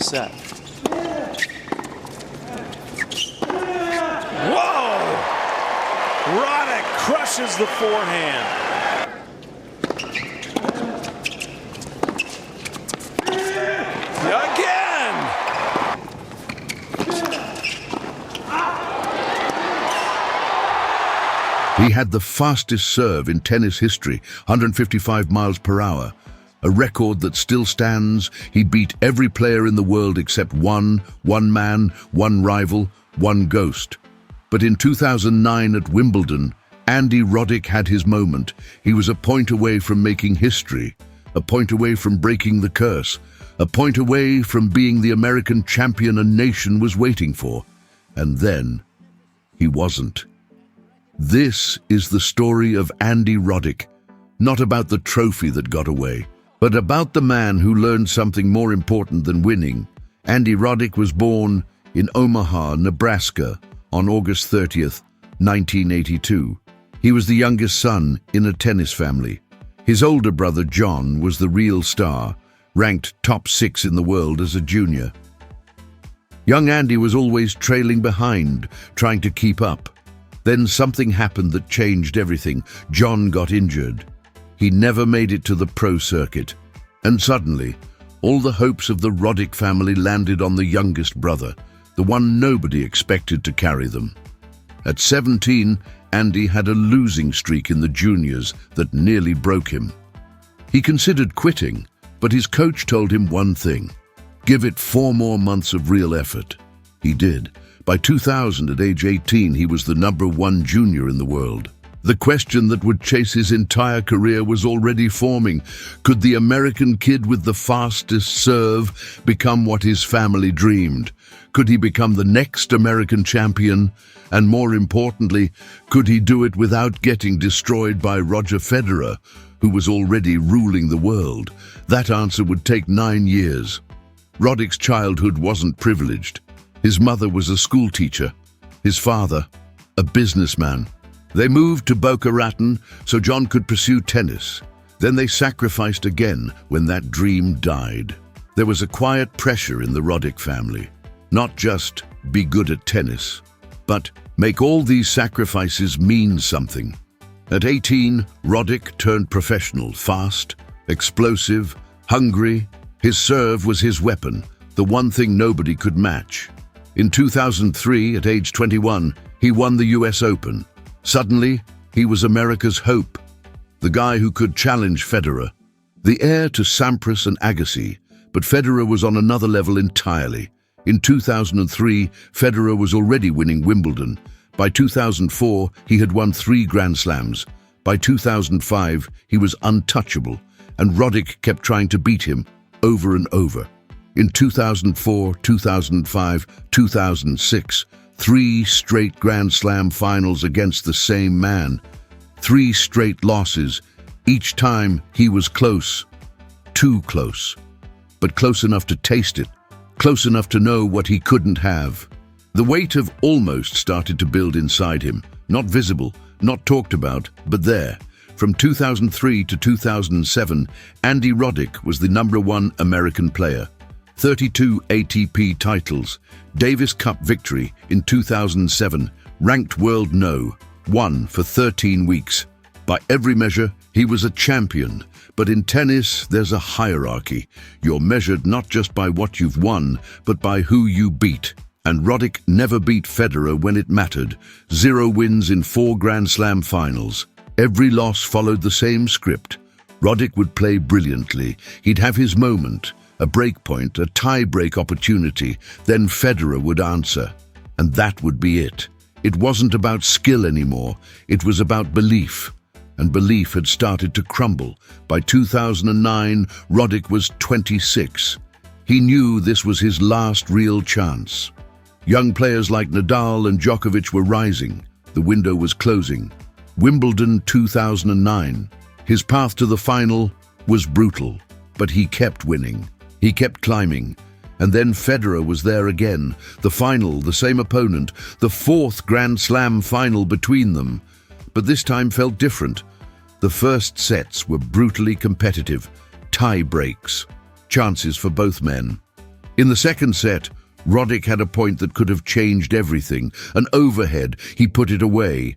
set. Whoa! Roddick crushes the forehand. Again! He had the fastest serve in tennis history, 155 miles per hour. A record that still stands. He beat every player in the world except one man, one rival, one ghost. But in 2009 at Wimbledon, Andy Roddick had his moment. He was a point away from making history, a point away from breaking the curse, a point away from being the American champion a nation was waiting for. And then, he wasn't. This is the story of Andy Roddick, not about the trophy that got away, but about the man who learned something more important than winning. Andy Roddick was born in Omaha, Nebraska, on August 30th, 1982. He was the youngest son in a tennis family. His older brother, John, was the real star, ranked top 6 in the world as a junior. Young Andy was always trailing behind, trying to keep up. Then something happened that changed everything. John got injured. He never made it to the pro circuit. And suddenly, all the hopes of the Roddick family landed on the youngest brother, the one nobody expected to carry them. At 17, Andy had a losing streak in the juniors that nearly broke him. He considered quitting, but his coach told him one thing: give it 4 more months of real effort. He did. By 2000, at age 18, he was the #1 junior in the world. The question that would chase his entire career was already forming. Could the American kid with the fastest serve become what his family dreamed? Could he become the next American champion? And more importantly, could he do it without getting destroyed by Roger Federer, who was already ruling the world? That answer would take 9 years. Roddick's childhood wasn't privileged. His mother was a school teacher, his father, a businessman. They moved to Boca Raton so John could pursue tennis. Then they sacrificed again when that dream died. There was a quiet pressure in the Roddick family. Not just be good at tennis, but make all these sacrifices mean something. At 18, Roddick turned professional, fast, explosive, hungry. His serve was his weapon, the one thing nobody could match. In 2003, at age 21, he won the US Open. Suddenly, he was America's hope, the guy who could challenge Federer, the heir to Sampras and Agassi. But Federer was on another level entirely. In 2003, Federer was already winning Wimbledon. By 2004, he had won 3 Grand Slams. By 2005, he was untouchable, and Roddick kept trying to beat him over and over. In 2004, 2005, 2006, 3 straight Grand Slam finals against the same man. 3 straight losses. Each time he was close. Too close. But close enough to taste it. Close enough to know what he couldn't have. The weight of almost started to build inside him. Not visible, not talked about, but there. From 2003 to 2007, Andy Roddick was the #1 American player. 32 ATP titles, Davis Cup victory in 2007, ranked world no, won for 13 weeks. By every measure, he was a champion. But in tennis, there's a hierarchy. You're measured not just by what you've won, but by who you beat. And Roddick never beat Federer when it mattered. 0 wins in 4 Grand Slam finals. Every loss followed the same script. Roddick would play brilliantly. He'd have his moment, a break point, a tie-break opportunity. Then Federer would answer. And that would be it. It wasn't about skill anymore. It was about belief. And belief had started to crumble. By 2009, Roddick was 26. He knew this was his last real chance. Young players like Nadal and Djokovic were rising. The window was closing. Wimbledon 2009. His path to the final was brutal, but he kept winning. He kept climbing. And then Federer was there again. The final, the same opponent, the 4th Grand Slam final between them. But this time felt different. The first sets were brutally competitive, tie breaks, chances for both men. In the second set, Roddick had a point that could have changed everything. An overhead, he put it away.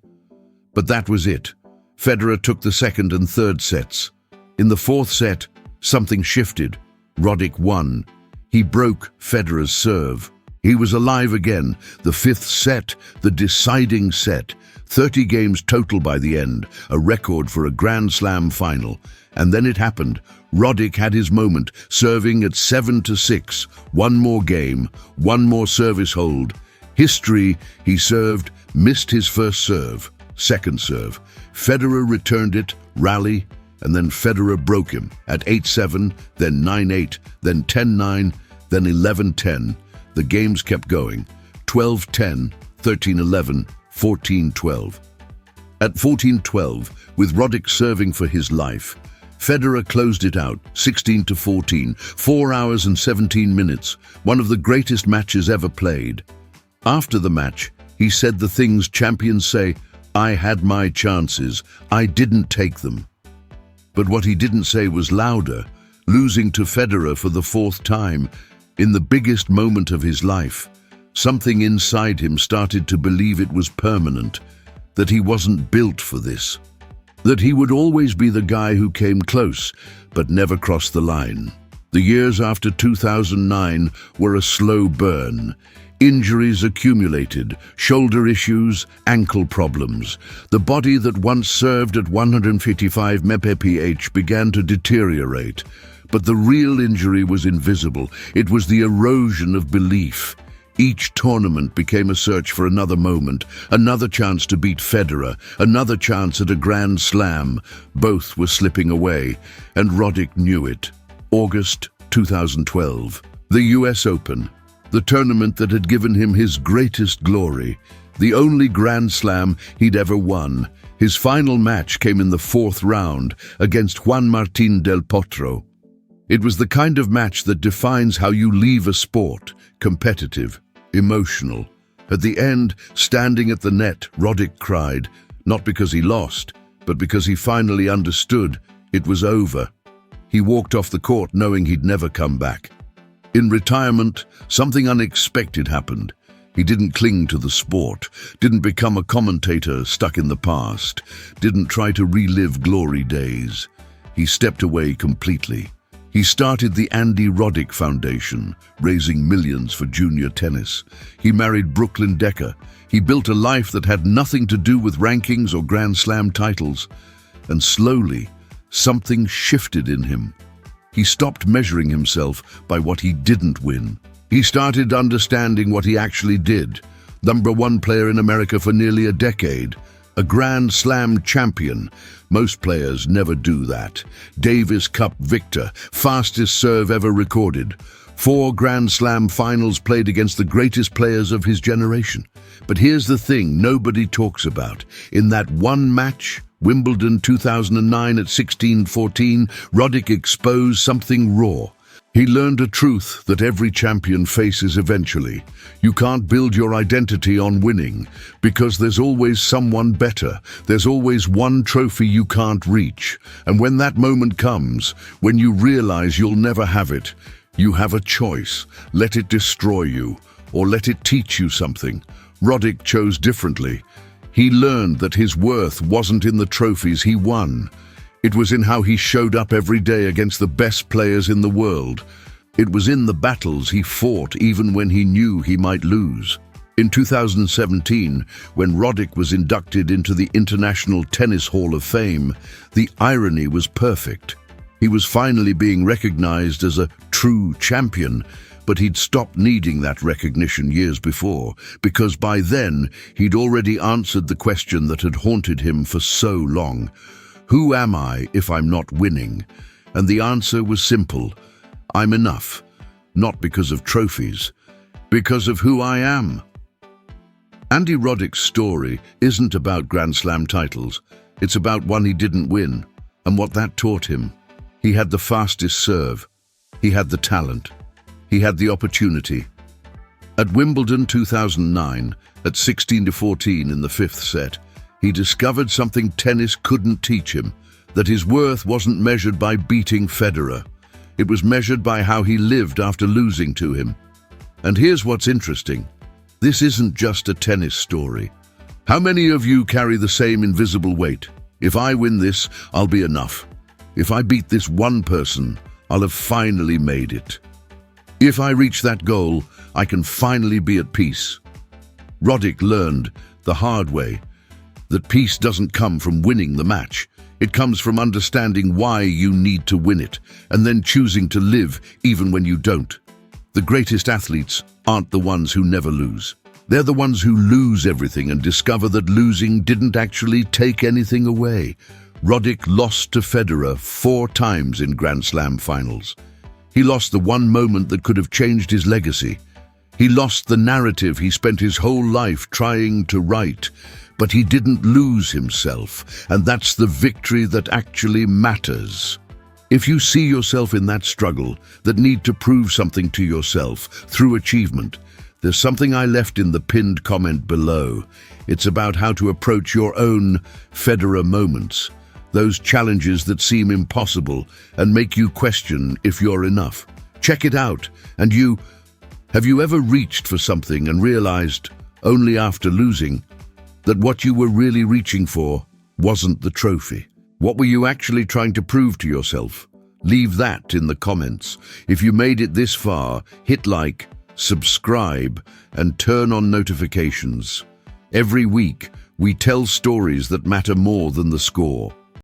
But that was it. Federer took the second and third sets. In the fourth set, something shifted. Roddick won. He broke Federer's serve. He was alive again. The fifth set, the deciding set. 30 games total by the end, a record for a Grand Slam final. And then it happened. Roddick had his moment, serving at 7-6. One more game, one more service hold. History, he served, missed his first serve. Second serve. Federer returned it, rally, and then Federer broke him at 8-7, then 9-8, then 10-9, then 11-10. The games kept going. 12-10, 13-11, 14-12. At 14-12, with Roddick serving for his life, Federer closed it out, 16-14, 4 hours and 17 minutes, one of the greatest matches ever played. After the match, he said the things champions say, "I had my chances, I didn't take them." But what he didn't say was louder, losing to Federer for the fourth time, in the biggest moment of his life. Something inside him started to believe it was permanent, that he wasn't built for this, that he would always be the guy who came close, but never crossed the line. The years after 2009 were a slow burn. Injuries accumulated, shoulder issues, ankle problems. The body that once served at 155 mph began to deteriorate. But the real injury was invisible. It was the erosion of belief. Each tournament became a search for another moment, another chance to beat Federer, another chance at a Grand Slam. Both were slipping away, and Roddick knew it. August 2012. The US Open. The tournament that had given him his greatest glory, the only Grand Slam he'd ever won. His final match came in the fourth round against Juan Martín del Potro. It was the kind of match that defines how you leave a sport, competitive, emotional. At the end, standing at the net, Roddick cried, not because he lost, but because he finally understood it was over. He walked off the court knowing he'd never come back. In retirement, something unexpected happened. He didn't cling to the sport, didn't become a commentator stuck in the past, didn't try to relive glory days. He stepped away completely. He started the Andy Roddick Foundation, raising millions for junior tennis. He married Brooklyn Decker. He built a life that had nothing to do with rankings or Grand Slam titles. And slowly, something shifted in him. He stopped measuring himself by what he didn't win. He started understanding what he actually did. #1 player in America for nearly a decade. A Grand Slam champion. Most players never do that. Davis Cup victor. Fastest serve ever recorded. 4 Grand Slam finals played against the greatest players of his generation. But here's the thing nobody talks about. In that one match, Wimbledon 2009 at 16-14, Roddick exposed something raw. He learned a truth that every champion faces eventually. You can't build your identity on winning, because there's always someone better. There's always one trophy you can't reach. And when that moment comes, when you realize you'll never have it, you have a choice. Let it destroy you, or let it teach you something. Roddick chose differently. He learned that his worth wasn't in the trophies he won. It was in how he showed up every day against the best players in the world. It was in the battles he fought even when he knew he might lose. In 2017, when Roddick was inducted into the International Tennis Hall of Fame, the irony was perfect. He was finally being recognized as a true champion, but he'd stopped needing that recognition years before, because by then he'd already answered the question that had haunted him for so long. Who am I if I'm not winning? And the answer was simple. I'm enough. Not because of trophies, because of who I am. Andy Roddick's story isn't about Grand Slam titles. It's about one he didn't win, and what that taught him. He had the fastest serve. He had the talent. He had the opportunity. At Wimbledon 2009, at 16-14 in the fifth set, he discovered something tennis couldn't teach him, that his worth wasn't measured by beating Federer. It was measured by how he lived after losing to him. And here's what's interesting. This isn't just a tennis story. How many of you carry the same invisible weight? If I win this, I'll be enough. If I beat this one person, I'll have finally made it. If I reach that goal, I can finally be at peace. Roddick learned the hard way that peace doesn't come from winning the match. It comes from understanding why you need to win it, and then choosing to live even when you don't. The greatest athletes aren't the ones who never lose. They're the ones who lose everything and discover that losing didn't actually take anything away. Roddick lost to Federer 4 times in Grand Slam finals. He lost the one moment that could have changed his legacy. He lost the narrative he spent his whole life trying to write. But he didn't lose himself, and that's the victory that actually matters. If you see yourself in that struggle, that need to prove something to yourself through achievement, there's something I left in the pinned comment below. It's about how to approach your own Federer moments, those challenges that seem impossible and make you question if you're enough. Check it out. And have you ever reached for something and realized, only after losing, that what you were really reaching for wasn't the trophy? What were you actually trying to prove to yourself? Leave that in the comments. If you made it this far, hit like, subscribe, and turn on notifications. Every week, we tell stories that matter more than the score.